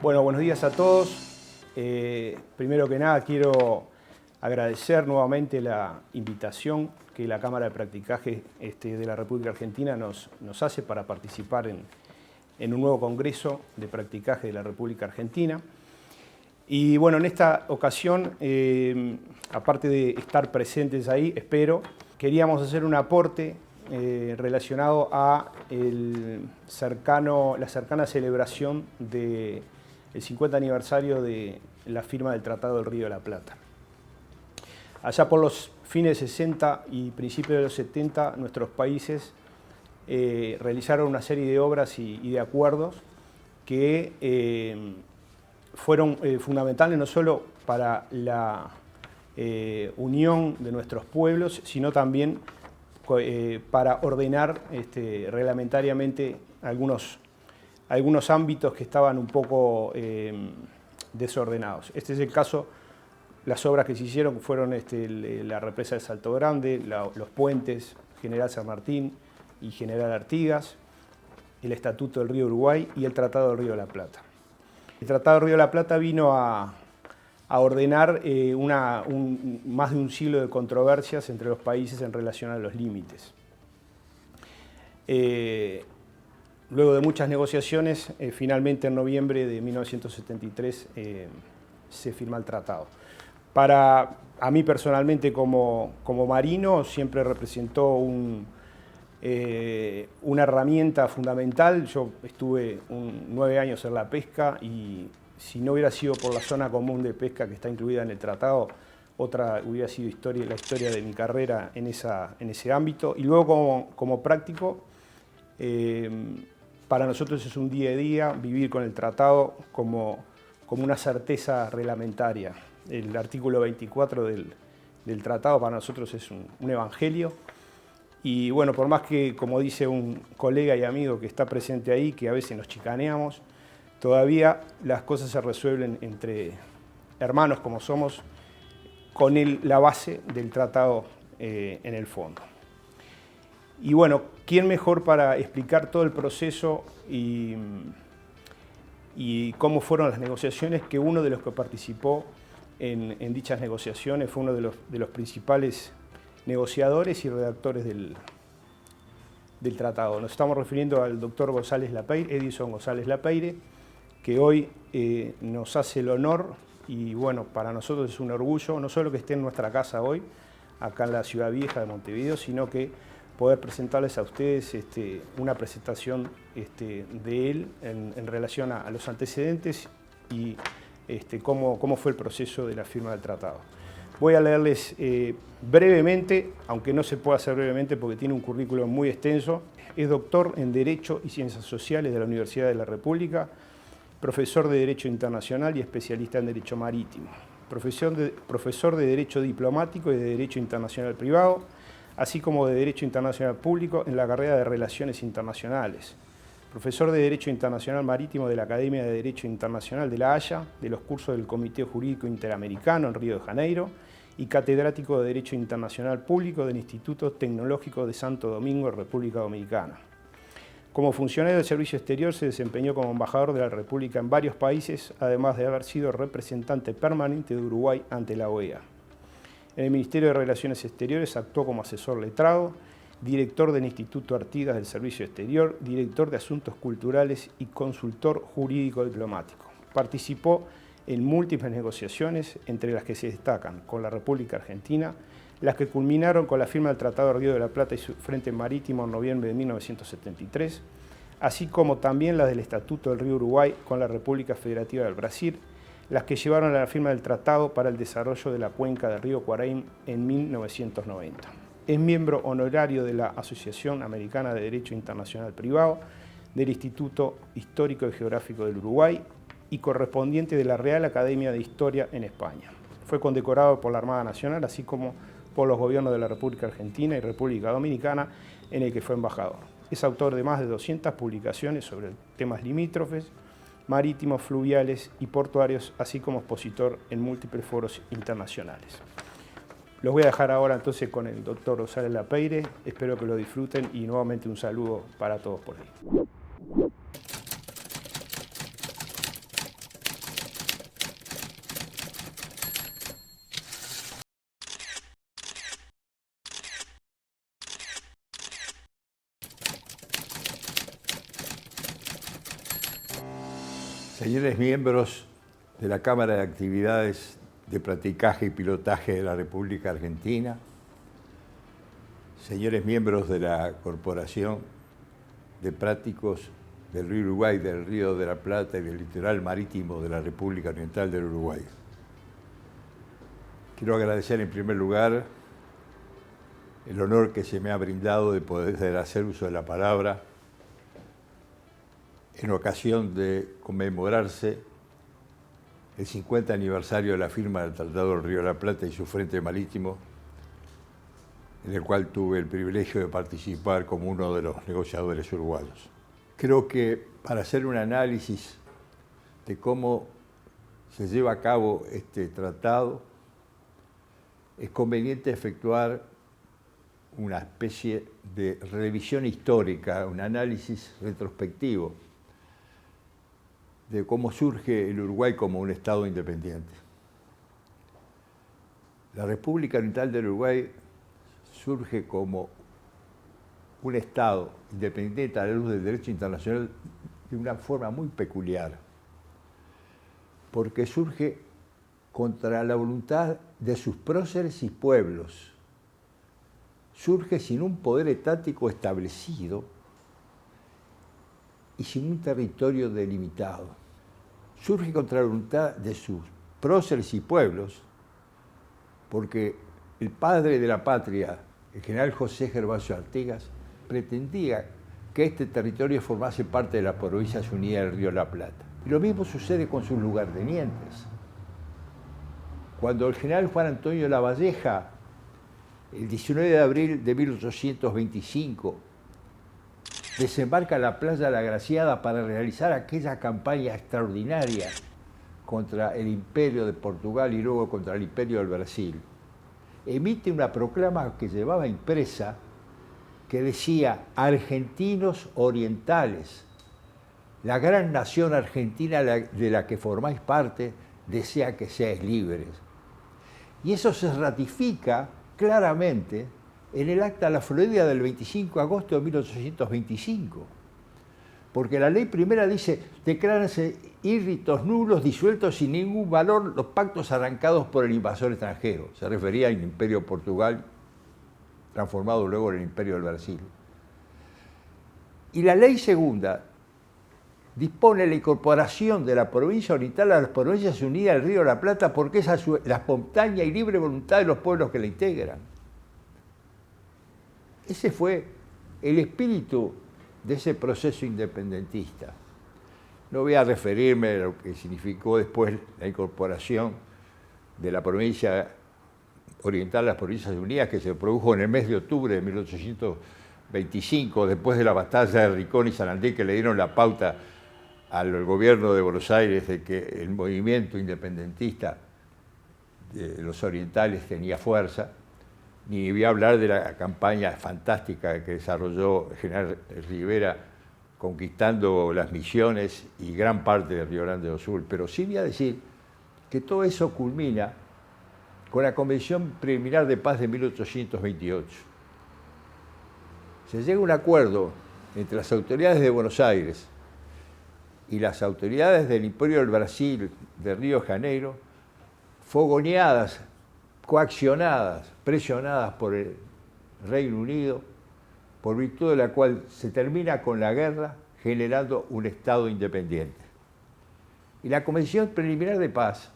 Bueno, buenos días a todos. Primero que nada quiero agradecer nuevamente la invitación que la Cámara de Practicaje de la República Argentina nos hace para participar en un nuevo Congreso de Practicaje de la República Argentina. Y bueno, en esta ocasión, aparte de estar presentes ahí, queríamos hacer un aporte relacionado a la cercana celebración del 50 aniversario de la firma del Tratado del Río de la Plata. Allá por los fines de 60 y principios de los 70, nuestros países realizaron una serie de obras y de acuerdos que fueron fundamentales no solo para la unión de nuestros pueblos, sino también para ordenar reglamentariamente algunos ámbitos que estaban un poco desordenados. Este es el caso. Las obras que se hicieron fueron la represa de Salto Grande, los puentes General San Martín y General Artigas, el Estatuto del Río Uruguay y el Tratado del Río de la Plata. El Tratado del Río de la Plata vino a ordenar más de un siglo de controversias entre los países en relación a los límites. Luego de muchas negociaciones, finalmente en noviembre de 1973 se firma el tratado. A mí personalmente como marino siempre representó una herramienta fundamental. Yo estuve 9 años en la pesca y si no hubiera sido por la zona común de pesca que está incluida en el tratado, otra hubiera sido la historia de mi carrera en ese ámbito. Y luego como práctico, para nosotros es un día a día vivir con el tratado como una certeza reglamentaria. El artículo 24 del tratado para nosotros es un evangelio. Y bueno, por más que, como dice un colega y amigo que está presente ahí, que a veces nos chicaneamos, todavía las cosas se resuelven entre hermanos como somos, con la base del tratado en el fondo. Y bueno, ¿quién mejor para explicar todo el proceso y cómo fueron las negociaciones que uno de los que participó en dichas negociaciones? Fue uno de los principales negociadores y redactores del tratado. Nos estamos refiriendo al doctor Edison González Lapeire, que hoy nos hace el honor, y bueno, para nosotros es un orgullo, no solo que esté en nuestra casa hoy, acá en la Ciudad Vieja de Montevideo, sino que poder presentarles a ustedes una presentación de él en relación a los antecedentes y cómo fue el proceso de la firma del tratado. Voy a leerles brevemente, aunque no se puede hacer brevemente porque tiene un currículum muy extenso. Es doctor en Derecho y Ciencias Sociales de la Universidad de la República, profesor de Derecho Internacional y especialista en Derecho Marítimo, profesor de Derecho Diplomático y de Derecho Internacional Privado, así como de Derecho Internacional Público en la carrera de Relaciones Internacionales, profesor de Derecho Internacional Marítimo de la Academia de Derecho Internacional de La Haya, de los cursos del Comité Jurídico Interamericano en Río de Janeiro, y catedrático de Derecho Internacional Público del Instituto Tecnológico de Santo Domingo, República Dominicana. Como funcionario del Servicio Exterior se desempeñó como embajador de la República en varios países, además de haber sido representante permanente de Uruguay ante la OEA. En el Ministerio de Relaciones Exteriores actuó como asesor letrado, director del Instituto Artigas del Servicio Exterior, director de Asuntos Culturales y consultor jurídico diplomático. Participó en múltiples negociaciones, entre las que se destacan con la República Argentina, las que culminaron con la firma del Tratado del Río de la Plata y su Frente Marítimo en noviembre de 1973, así como también las del Estatuto del Río Uruguay con la República Federativa del Brasil, las que llevaron a la firma del Tratado para el Desarrollo de la Cuenca del Río Cuaraim en 1990. Es miembro honorario de la Asociación Americana de Derecho Internacional Privado, del Instituto Histórico y Geográfico del Uruguay y correspondiente de la Real Academia de Historia en España. Fue condecorado por la Armada Nacional, así como por los gobiernos de la República Argentina y República Dominicana, en el que fue embajador. Es autor de más de 200 publicaciones sobre temas limítrofes, marítimos, fluviales y portuarios, así como expositor en múltiples foros internacionales. Los voy a dejar ahora entonces con el doctor González Lapeire. Espero que lo disfruten y nuevamente un saludo para todos por ahí. Señores miembros de la Cámara de Actividades de Practicaje y Pilotaje de la República Argentina, señores miembros de la Corporación de Prácticos del Río Uruguay, del Río de la Plata y del litoral marítimo de la República Oriental del Uruguay. Quiero agradecer en primer lugar el honor que se me ha brindado de poder hacer uso de la palabra en ocasión de conmemorarse el 50 aniversario de la firma del Tratado del Río de la Plata y su frente marítimo, en el cual tuve el privilegio de participar como uno de los negociadores uruguayos. Creo que para hacer un análisis de cómo se lleva a cabo este tratado, es conveniente efectuar una especie de revisión histórica, un análisis retrospectivo de cómo surge el Uruguay como un Estado independiente. La República Oriental del Uruguay surge como un Estado independiente a la luz del derecho internacional de una forma muy peculiar, porque surge contra la voluntad de sus próceres y pueblos. Surge sin un poder etático establecido y sin un territorio delimitado. Surge contra la voluntad de sus próceres y pueblos, porque el padre de la patria, el general José Gervasio Artigas, pretendía que este territorio formase parte de las Provincias Unidas del Río de la Plata. Y lo mismo sucede con sus lugartenientes. Cuando el general Juan Antonio Lavalleja, el 19 de abril de 1825, desembarca en la playa La Graciada para realizar aquella campaña extraordinaria contra el Imperio de Portugal y luego contra el Imperio del Brasil, emite una proclama que llevaba impresa que decía: argentinos orientales, la gran nación argentina de la que formáis parte desea que seáis libres. Y eso se ratifica claramente en el Acta de la Florida del 25 de agosto de 1825, porque la ley primera dice: declárense írritos, nulos, disueltos, sin ningún valor los pactos arrancados por el invasor extranjero. Se refería al Imperio de Portugal, transformado luego en el Imperio del Brasil. Y la ley segunda dispone la incorporación de la provincia oriental a las Provincias Unidas del Río de la Plata, porque es la espontánea y libre voluntad de los pueblos que la integran. Ese fue el espíritu de ese proceso independentista. No voy a referirme a lo que significó después la incorporación de la provincia oriental a las Provincias Unidas, que se produjo en el mes de octubre de 1825, después de la batalla de Ricón y Sarandí, que le dieron la pauta al gobierno de Buenos Aires de que el movimiento independentista de los orientales tenía fuerza. Ni voy a hablar de la campaña fantástica que desarrolló el general Rivera conquistando las Misiones y gran parte de Río Grande do Sul. Pero sí voy a decir que todo eso culmina con la Convención Preliminar de Paz de 1828. Se llega a un acuerdo entre las autoridades de Buenos Aires y las autoridades del Imperio del Brasil de Río de Janeiro, fogoneadas, coaccionadas, presionadas por el Reino Unido, por virtud de la cual se termina con la guerra, generando un Estado independiente. Y la Convención Preliminar de Paz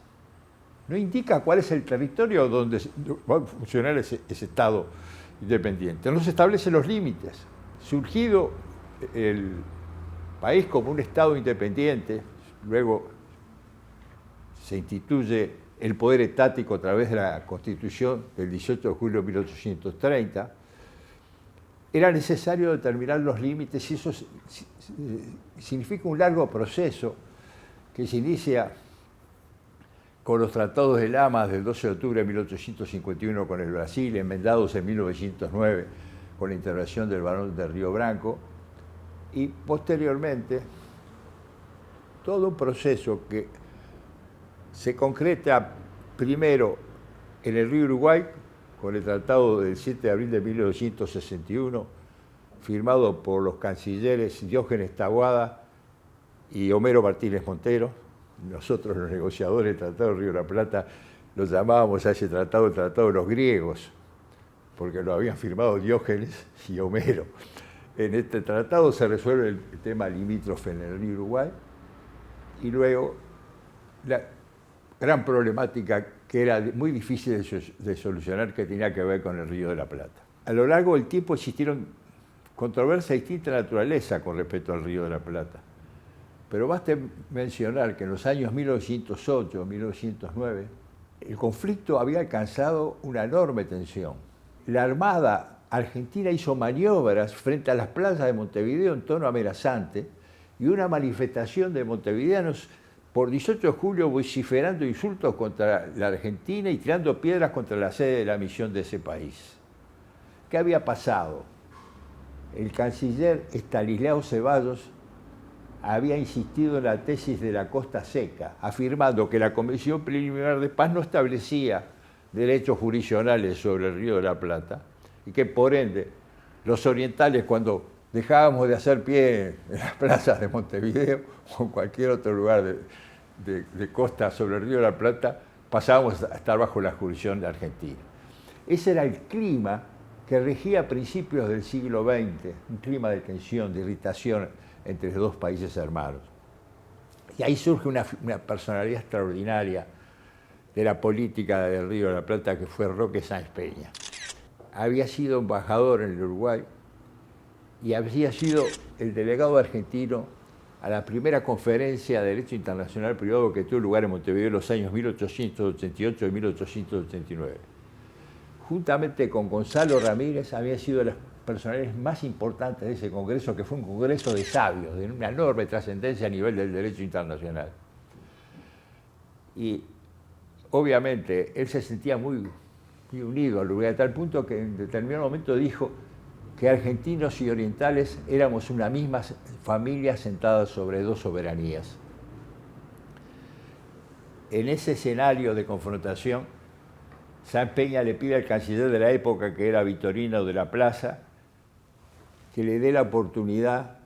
no indica cuál es el territorio donde va a funcionar ese Estado independiente. No se establecen los límites. Surgido el país como un Estado independiente, luego se instituye el poder etático a través de la Constitución del 18 de julio de 1830, era necesario determinar los límites y eso significa un largo proceso que se inicia con los tratados de Lamas del 12 de octubre de 1851 con el Brasil, enmendados en 1909 con la intervención del barón de Río Branco, y posteriormente todo un proceso que se concreta primero en el río Uruguay con el tratado del 7 de abril de 1961, firmado por los cancilleres Diógenes Taboada y Homero Martínez Montero, nosotros los negociadores del Tratado del Río de la Plata lo llamábamos a ese tratado el Tratado de los Griegos, porque lo habían firmado Diógenes y Homero. En este tratado se resuelve el tema limítrofe en el río Uruguay y luego la gran problemática que era muy difícil de solucionar, que tenía que ver con el Río de la Plata. A lo largo del tiempo existieron controversias de distinta naturaleza con respecto al Río de la Plata. Pero basta mencionar que en los años 1908, 1909, el conflicto había alcanzado una enorme tensión. La Armada Argentina hizo maniobras frente a las playas de Montevideo en tono amenazante y una manifestación de montevideanos por 18 de julio vociferando insultos contra la Argentina y tirando piedras contra la sede de la misión de ese país. ¿Qué había pasado? El canciller Estanislao Ceballos había insistido en la tesis de la costa seca, afirmando que la Comisión Preliminar de Paz no establecía derechos jurisdiccionales sobre el Río de la Plata y que, por ende, los orientales, cuando dejábamos de hacer pie en las plazas de Montevideo o en cualquier otro lugar de costa sobre el Río de la Plata, pasábamos a estar bajo la jurisdicción de Argentina. Ese era el clima que regía a principios del siglo XX, un clima de tensión, de irritación entre los dos países hermanos. Y ahí surge una personalidad extraordinaria de la política del Río de la Plata, que fue Roque Sáenz Peña. Había sido embajador en el Uruguay y había sido el delegado argentino a la primera conferencia de Derecho Internacional Privado que tuvo lugar en Montevideo en los años 1888 y 1889. Juntamente con Gonzalo Ramírez, había sido de las personalidades más importantes de ese congreso, que fue un congreso de sabios, de una enorme trascendencia a nivel del derecho internacional. Y obviamente él se sentía muy unido al Uruguay, a tal punto que en determinado momento dijo que argentinos y orientales éramos una misma familia sentada sobre dos soberanías. En ese escenario de confrontación, Sáenz Peña le pide al canciller de la época, que era Vitorino de la Plaza, que le dé la oportunidad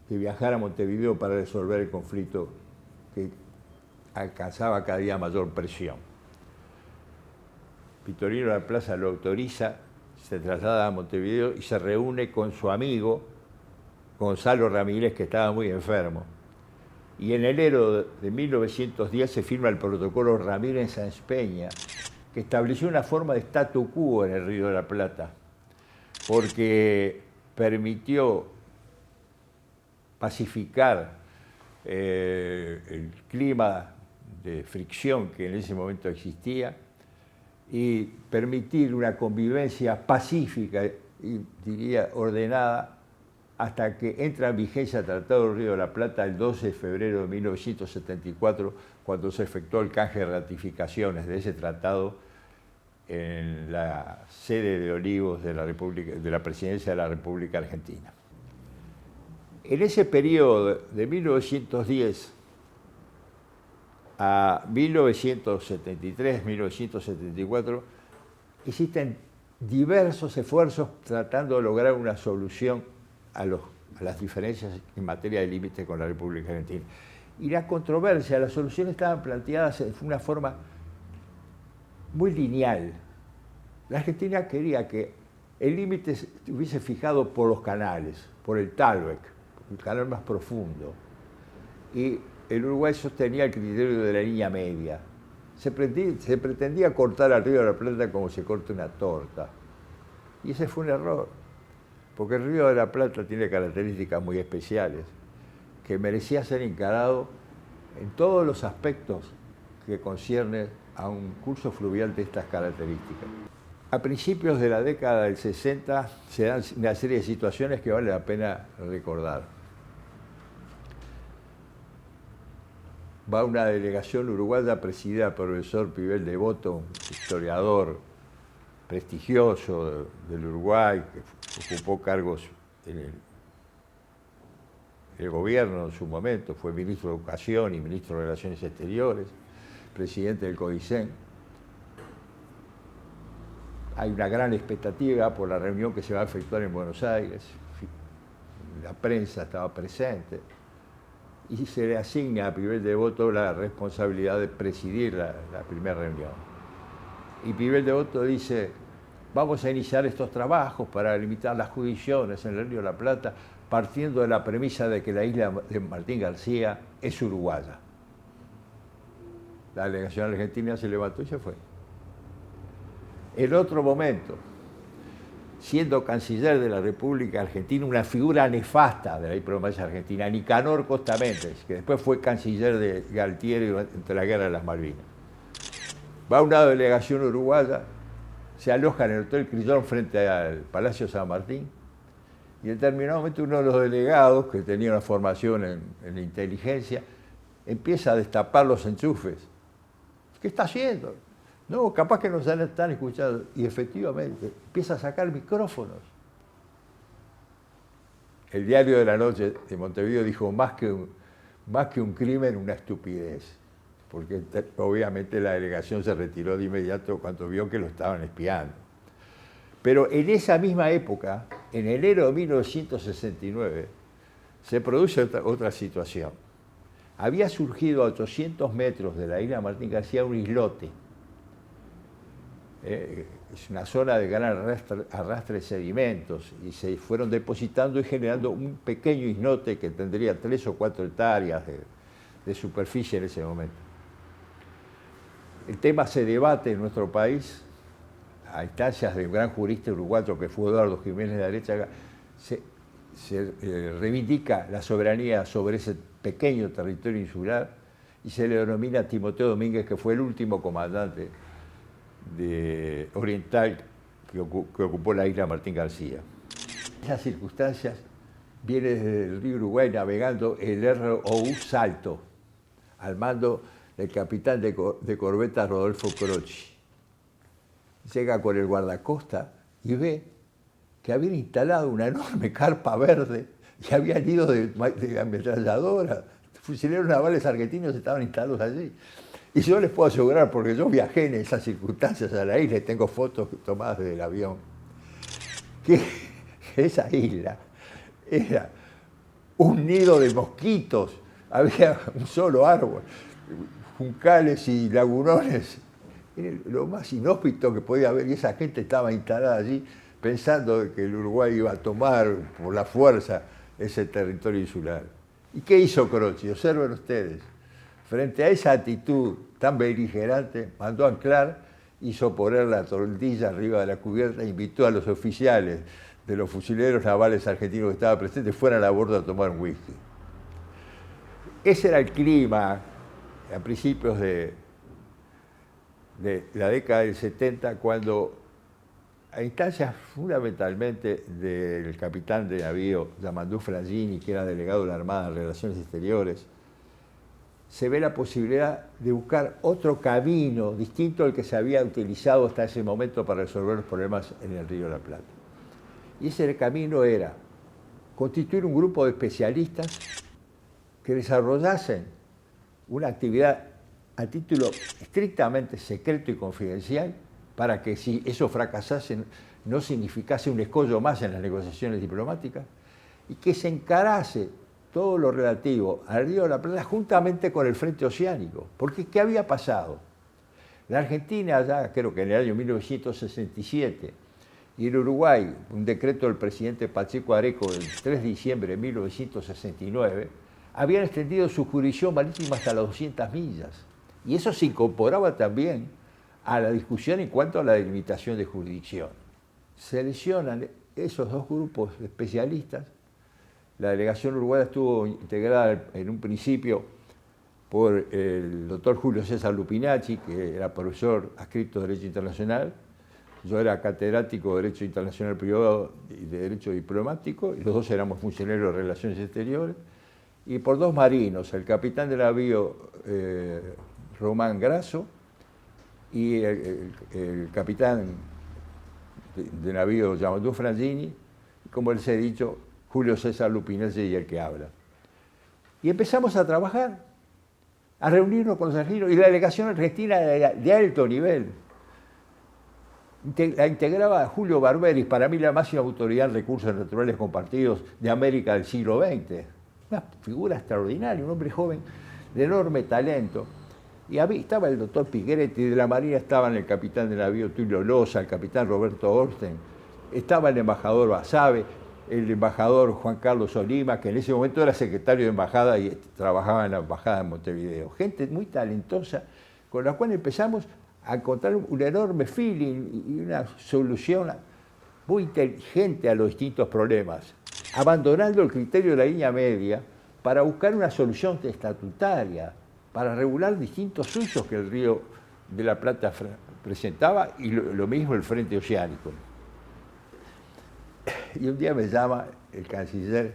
de viajar a Montevideo para resolver el conflicto que alcanzaba cada día mayor presión. Vitorino de la Plaza lo autoriza, se traslada a Montevideo y se reúne con su amigo Gonzalo Ramírez, que estaba muy enfermo. Y en enero de 1910 se firma el protocolo Ramírez-Sáenz Peña, que estableció una forma de statu quo en el Río de la Plata, porque permitió pacificar el clima de fricción que en ese momento existía y permitir una convivencia pacífica y, diría, ordenada, hasta que entra en vigencia el Tratado del Río de la Plata el 12 de febrero de 1974, cuando se efectuó el canje de ratificaciones de ese tratado en la sede de Olivos de la Presidencia de la República Argentina. En ese periodo de 1910 a 1973, 1974, existen diversos esfuerzos tratando de lograr una solución a las diferencias en materia de límite con la República Argentina. Y la controversia, las soluciones estaban planteadas de una forma muy lineal. La Argentina quería que el límite estuviese fijado por los canales, por el Talbec, el canal más profundo. Y el Uruguay sostenía el criterio de la línea media. Se pretendía cortar al Río de la Plata como se corta una torta. Y ese fue un error, porque el Río de la Plata tiene características muy especiales, que merecía ser encarado en todos los aspectos que conciernen a un curso fluvial de estas características. A principios de la década del 60 se dan una serie de situaciones que vale la pena recordar. Va una delegación uruguaya presidida por el profesor Pibel Devoto, un historiador prestigioso del Uruguay, que ocupó cargos en el gobierno en su momento, fue ministro de Educación y ministro de Relaciones Exteriores, presidente del CODICEN. Hay una gran expectativa por la reunión que se va a efectuar en Buenos Aires. La prensa estaba presente. y se le asigna a Pivel Devoto la responsabilidad de presidir la primera reunión. Y Pivel Devoto dice, vamos a iniciar estos trabajos para limitar las jurisdicciones en el Río de la Plata, partiendo de la premisa de que la isla de Martín García es uruguaya. La delegación argentina se levantó y se fue. En otro momento, siendo canciller de la República Argentina, una figura nefasta de la diplomacia argentina, Nicanor Costa Méndez, que después fue canciller de Galtieri durante la Guerra de las Malvinas. Va una delegación uruguaya, se aloja en el Hotel Crillon frente al Palacio San Martín, y en determinado momento uno de los delegados, que tenía una formación en inteligencia, empieza a destapar los enchufes. ¿Qué está haciendo? No, capaz que nos están escuchando. Y efectivamente, empieza a sacar micrófonos. El Diario de la Noche de Montevideo dijo, más que un crimen, una estupidez. Porque obviamente la delegación se retiró de inmediato cuando vio que lo estaban espiando. Pero en esa misma época, en enero de 1969, se produce otra situación. Había surgido a 800 metros de la isla Martín García un islote. Es una zona de gran arrastre de sedimentos y se fueron depositando y generando un pequeño islote que tendría 3 o 4 hectáreas de superficie en ese momento. El tema se debate en nuestro país a instancias de un gran jurista uruguayo que fue Eduardo Jiménez de Arechaga. Se reivindica la soberanía sobre ese pequeño territorio insular y se le denomina a Timoteo Domínguez, que fue el último comandante oriental que ocupó la isla Martín García. En esas circunstancias viene desde el río Uruguay navegando el ROU Salto, al mando del capitán de corbeta Rodolfo Croci. Llega con el guardacosta y ve que habían instalado una enorme carpa verde y habían ido de ametralladora. Fusileros navales argentinos estaban instalados allí. Y yo les puedo asegurar, porque yo viajé en esas circunstancias a la isla y tengo fotos tomadas desde el avión, que esa isla era un nido de mosquitos, había un solo árbol, juncales y lagunones, era lo más inhóspito que podía haber, y esa gente estaba instalada allí pensando que el Uruguay iba a tomar por la fuerza ese territorio insular. ¿Y qué hizo Croci? Observen ustedes. Frente a esa actitud tan beligerante, mandó anclar, hizo poner la toldilla arriba de la cubierta e invitó a los oficiales de los fusileros navales argentinos que estaban presentes fueran a bordo a tomar un whisky. Ese era el clima a principios de la década del 70, cuando a instancias fundamentalmente del capitán de navío Yamandú Frangini, que era delegado de la Armada en Relaciones Exteriores, se ve la posibilidad de buscar otro camino distinto al que se había utilizado hasta ese momento para resolver los problemas en el Río de la Plata. Y ese camino era constituir un grupo de especialistas que desarrollasen una actividad a título estrictamente secreto y confidencial para que si eso fracasase no significase un escollo más en las negociaciones diplomáticas y que se encarase todo lo relativo al Río de la Plata juntamente con el Frente Oceánico. Porque ¿qué había pasado? La Argentina, ya creo que en el año 1967, y en Uruguay, un decreto del presidente Pacheco Areco del 3 de diciembre de 1969, habían extendido su jurisdicción marítima hasta las 200 millas. Y eso se incorporaba también a la discusión en cuanto a la delimitación de jurisdicción. Seleccionan esos dos grupos de especialistas. La delegación uruguaya estuvo integrada en un principio por el doctor Julio César Lupinacci, que era profesor adscrito de Derecho Internacional. Yo era catedrático de Derecho Internacional Privado y de Derecho Diplomático, y los dos éramos funcionarios de Relaciones Exteriores. Y por dos marinos, el capitán de navío Román Grasso y el capitán de navío Yamandú Frangini, como les he dicho, Julio César Lupinacci y el que habla. Y empezamos a trabajar, a reunirnos con los argentinos, y la delegación argentina era de alto nivel. La integraba Julio Barberis, para mí la máxima autoridad en recursos naturales compartidos de América del siglo XX. una figura extraordinaria, un hombre joven de enorme talento. Y estaba el doctor Piqueretti, de la Marina estaban el capitán de navío Tulio Loza, el capitán Roberto Orsten, estaba el embajador Basabe, el embajador Juan Carlos Olima, que en ese momento era secretario de embajada y trabajaba en la embajada de Montevideo. Gente muy talentosa, con la cual empezamos a encontrar un enorme feeling y una solución muy inteligente a los distintos problemas, abandonando el criterio de la línea media para buscar una solución estatutaria, para regular distintos usos que el Río de la Plata presentaba y lo mismo el Frente Oceánico. Y un día me llama el canciller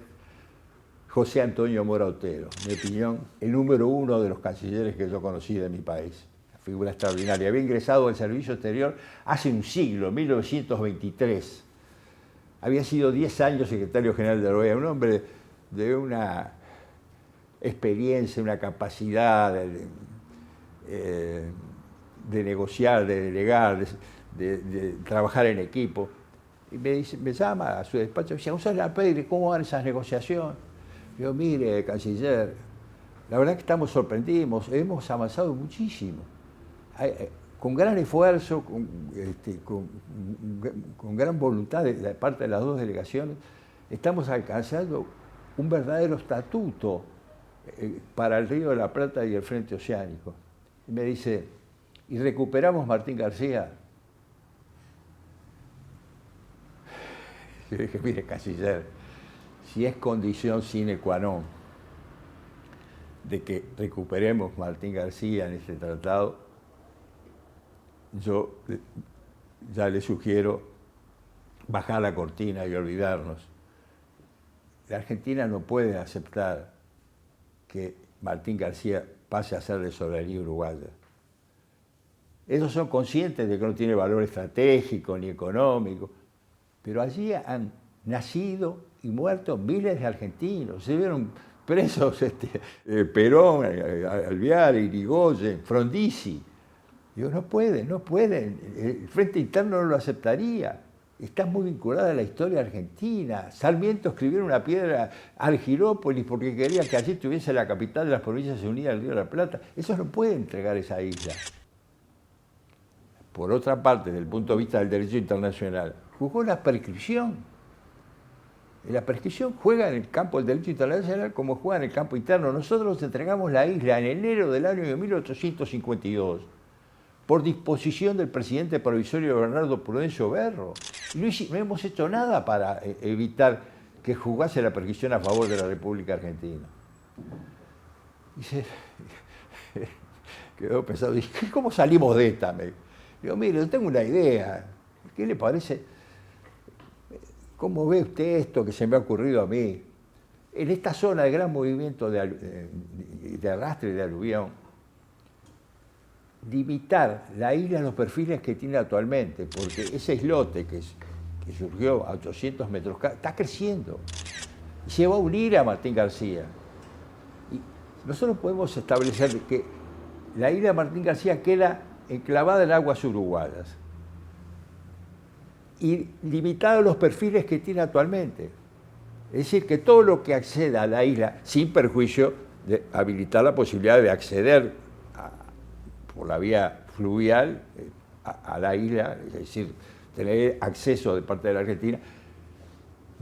José Antonio Mora Otero, en mi opinión, el número 1 de los cancilleres que yo conocí de mi país. Una figura extraordinaria. Había ingresado al servicio exterior hace un siglo, en 1923. Había sido 10 años secretario general de la OEA, un hombre de una experiencia, una capacidad de negociar, de delegar, de trabajar en equipo. Y me llama a su despacho y me dice, González Lapeyre, ¿cómo van esas negociaciones? Yo, mire, canciller, la verdad que estamos sorprendidos, hemos avanzado muchísimo. Con gran esfuerzo, con gran voluntad de parte de las dos delegaciones, estamos alcanzando un verdadero estatuto para el Río de la Plata y el Frente Oceánico. Y me dice, ¿y recuperamos Martín García? Yo dije, mire, canciller, si es condición sine qua non de que recuperemos Martín García en este tratado, yo ya le sugiero bajar la cortina y olvidarnos. La Argentina no puede aceptar que Martín García pase a ser de soberanía uruguaya. Ellos son conscientes de que no tiene valor estratégico ni económico, pero allí han nacido y muerto miles de argentinos. Se vieron presos Perón, Alvear, Irigoyen, Frondizi. Digo, no pueden. El Frente Interno no lo aceptaría. Está muy vinculada a la historia argentina. Sarmiento escribió una piedra a Argirópolis porque quería que allí estuviese la capital de las Provincias Unidas del Río de la Plata. Eso no puede entregar esa isla. Por otra parte, desde el punto de vista del derecho internacional, jugó la prescripción. La prescripción juega en el campo del derecho internacional como juega en el campo interno. Nosotros entregamos la isla en enero del año de 1852 por disposición del presidente provisorio Bernardo Prudencio Berro. Y no hemos hecho nada para evitar que jugase la prescripción a favor de la República Argentina. Y se quedó pensando, ¿cómo salimos de esta? Digo, mire, yo tengo una idea. ¿Qué le parece? ¿Cómo ve usted esto que se me ha ocurrido a mí? En esta zona de gran movimiento de arrastre de aluvión, limitar la isla a los perfiles que tiene actualmente, porque ese islote que surgió a 800 metros está creciendo y se va a unir a Martín García. Y nosotros podemos establecer que la isla de Martín García queda enclavada en aguas uruguayas y limitada a los perfiles que tiene actualmente. Es decir, que todo lo que acceda a la isla, sin perjuicio de habilitar la posibilidad de acceder por la vía fluvial a la isla, es decir, tener acceso de parte de la Argentina,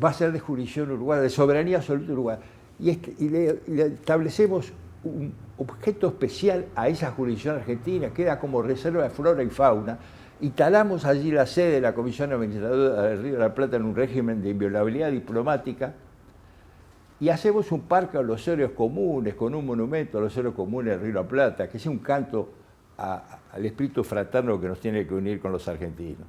va a ser de jurisdicción uruguaya, de soberanía absoluta uruguaya. Y le establecemos un objeto especial a esa jurisdicción argentina, queda como reserva de flora y fauna. Instalamos allí la sede de la Comisión Administradora del Río de la Plata en un régimen de inviolabilidad diplomática y hacemos un parque a los héroes comunes, con un monumento a los héroes comunes del Río de la Plata, que sea un canto al espíritu fraterno que nos tiene que unir con los argentinos.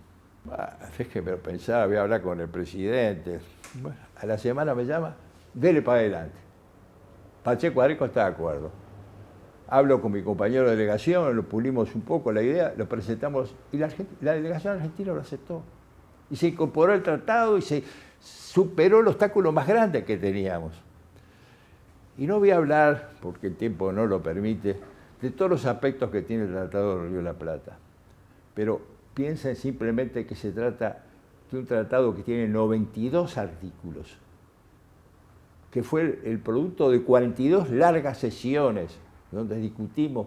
Déjeme pensar, voy a hablar con el presidente. Bueno, a la semana me llama, dele para adelante. Pacheco Areco está de acuerdo. Hablo con mi compañero de delegación, lo pulimos un poco la idea, lo presentamos y la delegación argentina lo aceptó. Y se incorporó al tratado y se superó el obstáculo más grande que teníamos. Y no voy a hablar, porque el tiempo no lo permite, de todos los aspectos que tiene el Tratado del Río de la Plata. Pero piensen simplemente que se trata de un tratado que tiene 92 artículos. que fue el producto de 42 largas sesiones, donde discutimos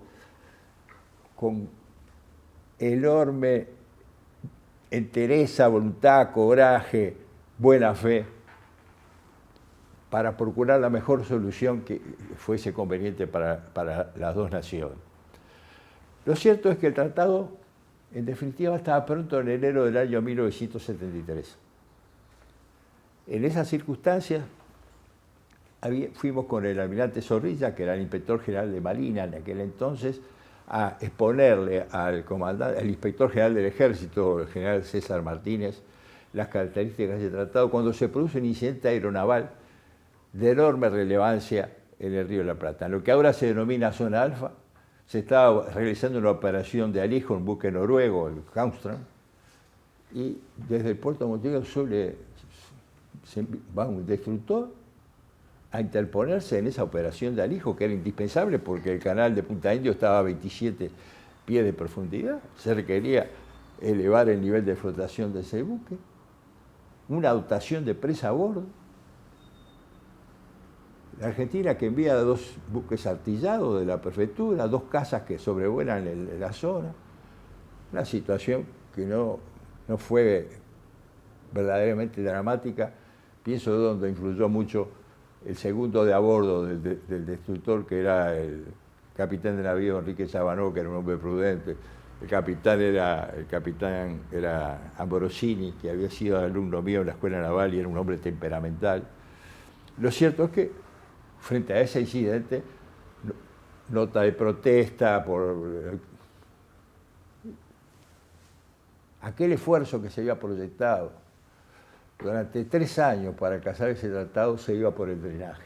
con enorme entereza, voluntad, coraje, buena fe, para procurar la mejor solución que fuese conveniente para las dos naciones. Lo cierto es que el tratado, en definitiva, estaba pronto en enero del año 1973. En esas circunstancias, fuimos con el almirante Zorrilla, que era el inspector general de Marina en aquel entonces, a exponerle al inspector general del Ejército, el general César Martínez, las características del tratado, cuando se produce un incidente aeronaval de enorme relevancia en el Río de la Plata. En lo que ahora se denomina Zona Alfa, se estaba realizando una operación de alijo, un buque noruego, el Kaunstrand, y desde el puerto de Montevideo va un destructor a interponerse en esa operación de alijo, que era indispensable porque el canal de Punta Indio estaba a 27 pies de profundidad. Se requería elevar el nivel de flotación de ese buque, una dotación de presa a bordo. La Argentina, que envía 2 buques artillados de la prefectura, 2 cazas que sobrevuelan la zona. Una situación que no fue verdaderamente dramática. Pienso donde influyó mucho el segundo de a bordo del destructor, que era el capitán de navío Enrique Sabanó, que era un hombre prudente. El capitán era Ambrosini, que había sido alumno mío en la escuela naval y era un hombre temperamental. Lo cierto es que, frente a ese incidente, nota de protesta por aquel esfuerzo que se había proyectado durante 3 años para alcanzar ese tratado, se iba por el drenaje.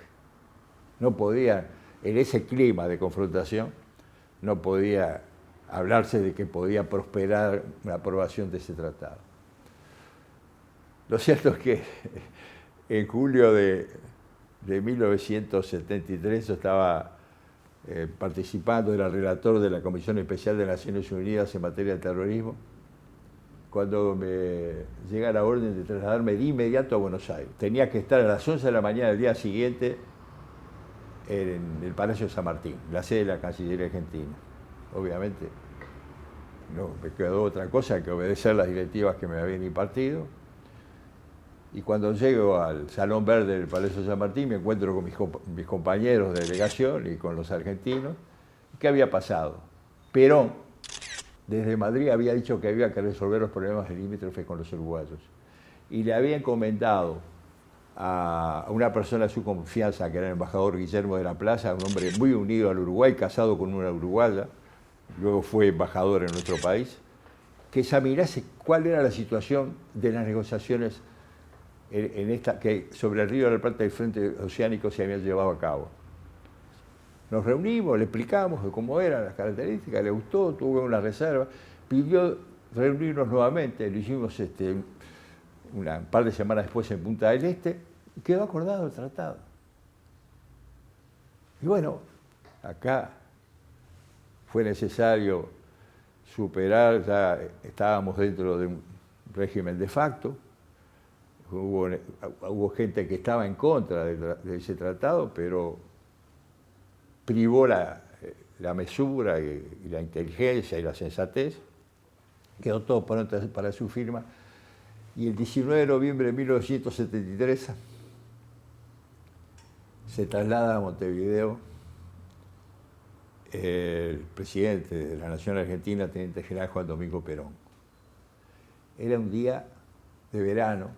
No podía, en ese clima de confrontación, no podía hablarse de que podía prosperar una aprobación de ese tratado. Lo cierto es que en julio de 1973 yo estaba participando, era relator de la Comisión Especial de Naciones Unidas en materia de terrorismo, cuando me llega la orden de trasladarme de inmediato a Buenos Aires. Tenía que estar a las 11 de la mañana del día siguiente en el Palacio San Martín, la sede de la Cancillería Argentina. Obviamente no me quedó otra cosa que obedecer las directivas que me habían impartido. Y cuando llego al Salón Verde del Palacio San Martín, me encuentro con mis compañeros de delegación y con los argentinos. ¿Qué había pasado? Perón, desde Madrid, había dicho que había que resolver los problemas limítrofes con los uruguayos. Y le había encomendado a una persona de su confianza, que era el embajador Guillermo de la Plaza, un hombre muy unido al Uruguay, casado con una uruguaya, luego fue embajador en nuestro país, que examinase cuál era la situación de las negociaciones que sobre el Río de la Plata y el Frente Oceánico se habían llevado a cabo. Nos reunimos, le explicamos cómo eran las características, le gustó, tuvo una reserva, pidió reunirnos nuevamente, lo hicimos un par de semanas después en Punta del Este, y quedó acordado el tratado. Y bueno, acá fue necesario superar, ya estábamos dentro de un régimen de facto, hubo gente que estaba en contra de ese tratado, pero privó la mesura y la inteligencia y la sensatez, quedó todo pronto para su firma, y el 19 de noviembre de 1973 se traslada a Montevideo el presidente de la Nación Argentina, Teniente General Juan Domingo Perón. Era un día de verano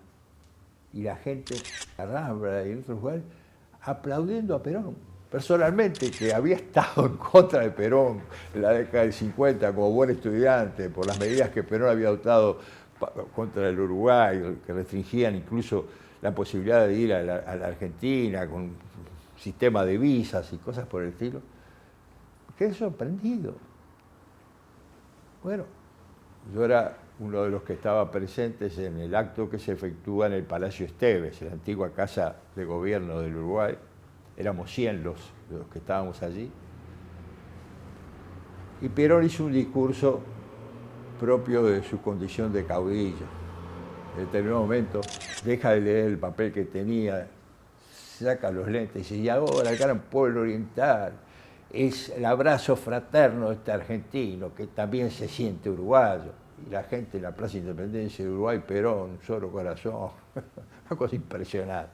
y la gente, la Rambla y en otros lugares, aplaudiendo a Perón. Personalmente, que había estado en contra de Perón en la década del 50 como buen estudiante, por las medidas que Perón había adoptado contra el Uruguay, que restringían incluso la posibilidad de ir a la Argentina con un sistema de visas y cosas por el estilo, quedé sorprendido. Bueno, yo era uno de los que estaba presentes en el acto que se efectúa en el Palacio Esteves, la antigua casa de gobierno del Uruguay. Éramos 100 los que estábamos allí. Y Perón hizo un discurso propio de su condición de caudillo. En determinado momento deja de leer el papel que tenía, se saca los lentes y dice, y ahora el gran pueblo oriental es el abrazo fraterno de este argentino que también se siente uruguayo. Y la gente en la Plaza Independencia de Uruguay, Perón, un solo corazón, una cosa impresionante.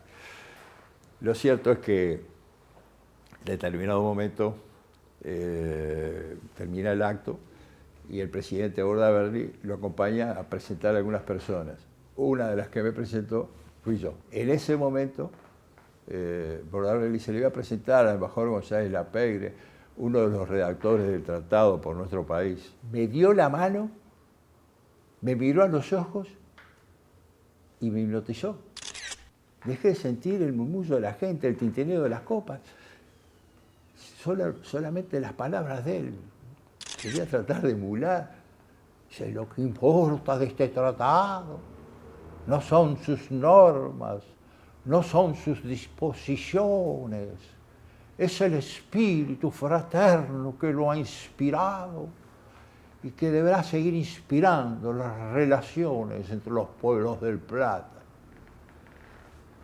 Lo cierto es que en determinado momento termina el acto y el presidente Bordaberry lo acompaña a presentar a algunas personas. Una de las que me presentó fui yo. En ese momento, Bordaberry se le iba a presentar al embajador González Lapeyre, uno de los redactores del tratado por nuestro país. Me dio la mano, me miró a los ojos y me hipnotizó. Dejé de sentir el murmullo de la gente, el tintineo de las copas. Solamente las palabras de él. Quería tratar de emular. Dice, lo que importa de este tratado no son sus normas, no son sus disposiciones, es el espíritu fraterno que lo ha inspirado y que deberá seguir inspirando las relaciones entre los pueblos del Plata.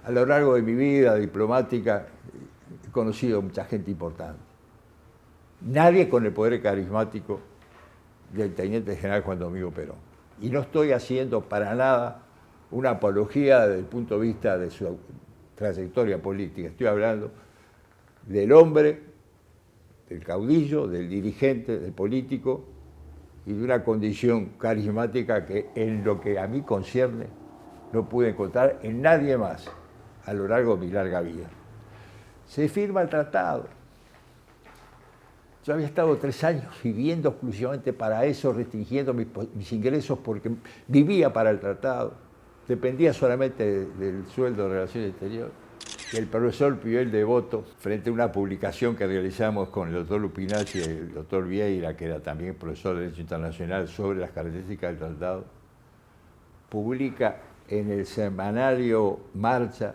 A lo largo de mi vida diplomática he conocido mucha gente importante. Nadie con el poder carismático del teniente general Juan Domingo Perón. Y no estoy haciendo para nada una apología desde el punto de vista de su trayectoria política. Estoy hablando del hombre, del caudillo, del dirigente, del político y de una condición carismática que en lo que a mí concierne no pude encontrar en nadie más a lo largo de mi larga vida. Se firma el tratado. Yo había estado 3 años viviendo exclusivamente para eso, restringiendo mis ingresos porque vivía para el tratado. Dependía solamente del sueldo de Relaciones Exteriores. Y el profesor Pibel Devoto, frente a una publicación que realizamos con el doctor Lupinacci y el doctor Vieira, que era también profesor de Derecho Internacional, sobre las características del tratado, publica en el semanario Marcha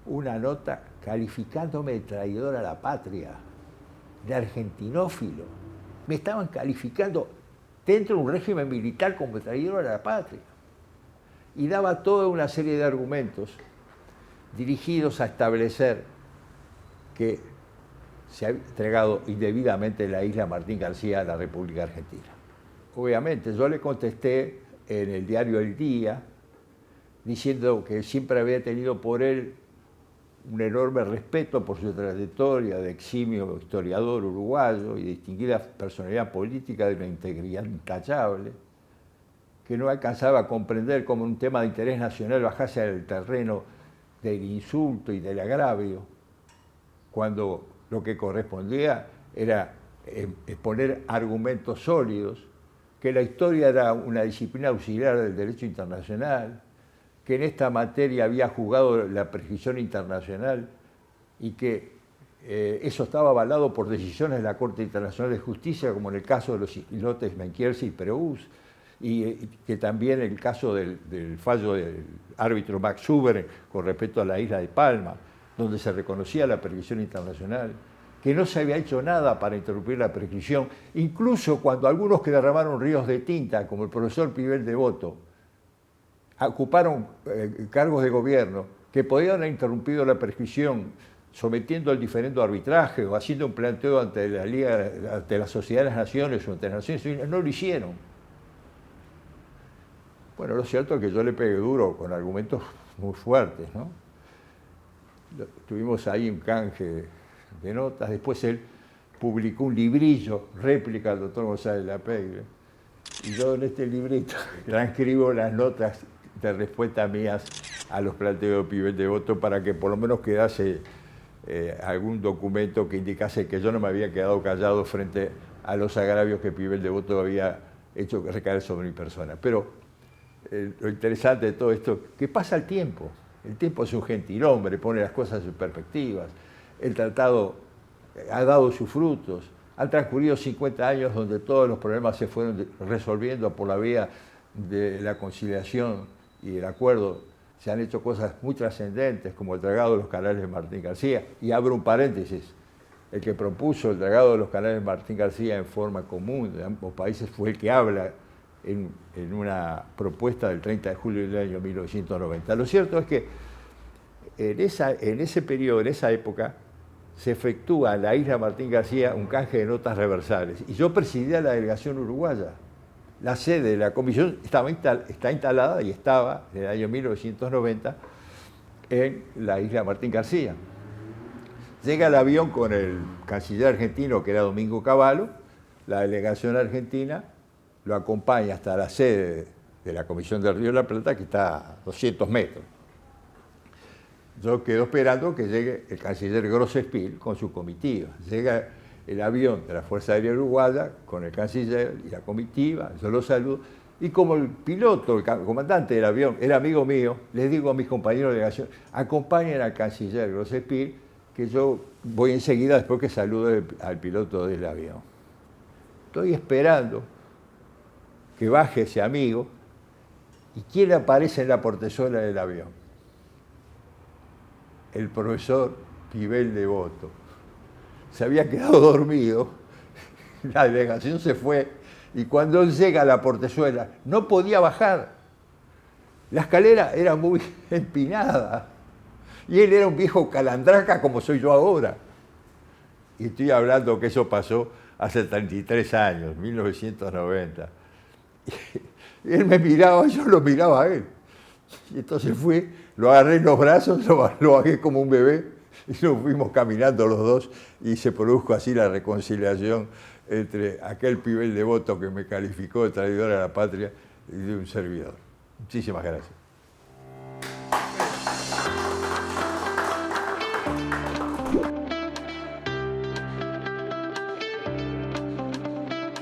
una nota calificándome de traidor a la patria, de argentinófilo. Me estaban calificando dentro de un régimen militar como traidor a la patria. Y daba toda una serie de argumentos dirigidos a establecer que se ha entregado indebidamente la isla Martín García a la República Argentina. Obviamente, yo le contesté en el diario El Día, diciendo que siempre había tenido por él un enorme respeto por su trayectoria de eximio historiador uruguayo y distinguida personalidad política de una integridad intachable, que no alcanzaba a comprender cómo un tema de interés nacional bajase al terreno del insulto y del agravio, cuando lo que correspondía era exponer argumentos sólidos, que la historia era una disciplina auxiliar del derecho internacional, que en esta materia había jugado la prescripción internacional y que eso estaba avalado por decisiones de la Corte Internacional de Justicia, como en el caso de los islotes Menkiersi y Preús, y que también el caso del fallo del árbitro Max Huber con respecto a la isla de Palma, donde se reconocía la prescripción internacional, que no se había hecho nada para interrumpir la prescripción, incluso cuando algunos que derramaron ríos de tinta, como el profesor Pibel Devoto, ocuparon cargos de gobierno que podían haber interrumpido la prescripción sometiendo al diferendo arbitraje o haciendo un planteo ante la Liga, ante la Sociedad de las Naciones o ante las Naciones Unidas, no lo hicieron. Bueno, lo cierto es que yo le pegué duro con argumentos muy fuertes, ¿no? Tuvimos ahí un canje de notas, después él publicó un librillo, réplica al doctor González Lapeyre, y yo en este librito transcribo las notas de respuesta mías a los planteos de Pibel Devoto para que por lo menos quedase algún documento que indicase que yo no me había quedado callado frente a los agravios que Pibel Devoto había hecho recaer sobre mi persona. Pero lo interesante de todo esto, que pasa el tiempo es un gentilhombre, pone las cosas en perspectivas, el tratado ha dado sus frutos, han transcurrido 50 años donde todos los problemas se fueron resolviendo por la vía de la conciliación y el acuerdo, se han hecho cosas muy trascendentes como el dragado de los canales de Martín García. Y abro un paréntesis, el que propuso el dragado de los canales de Martín García en forma común de ambos países fue el que habla en una propuesta del 30 de julio del año 1990. Lo cierto es que en ese periodo, en esa época, se efectúa en la isla Martín García un canje de notas reversales. Y yo presidía la delegación uruguaya. La sede de la comisión está instalada y estaba en el año 1990 en la isla Martín García. Llega el avión con el canciller argentino, que era Domingo Cavallo, la delegación argentina lo acompaña hasta la sede de la Comisión del Río de la Plata, que está a 200 metros. Yo quedo esperando que llegue el canciller Grossespiel con su comitiva. Llega el avión de la Fuerza Aérea Uruguaya con el canciller y la comitiva, yo lo saludo. Y como el piloto, el comandante del avión, era amigo mío, les digo a mis compañeros de delegación, acompañen al canciller Grossespiel, que yo voy enseguida después que saludo al piloto del avión. Estoy esperando que baje ese amigo, y ¿quién aparece en la portezuela del avión? El profesor Pibel Devoto. Se había quedado dormido, la delegación se fue, y cuando él llega a la portezuela, no podía bajar. La escalera era muy empinada, y él era un viejo calandraca como soy yo ahora. Y estoy hablando que eso pasó hace 33 años, 1990. Y él me miraba, yo lo miraba a él. Y entonces lo agarré en los brazos, lo bajé como un bebé y nos fuimos caminando los dos y se produjo así la reconciliación entre aquel Pibel Devoto que me calificó de traidor a la patria y de un servidor. Muchísimas gracias.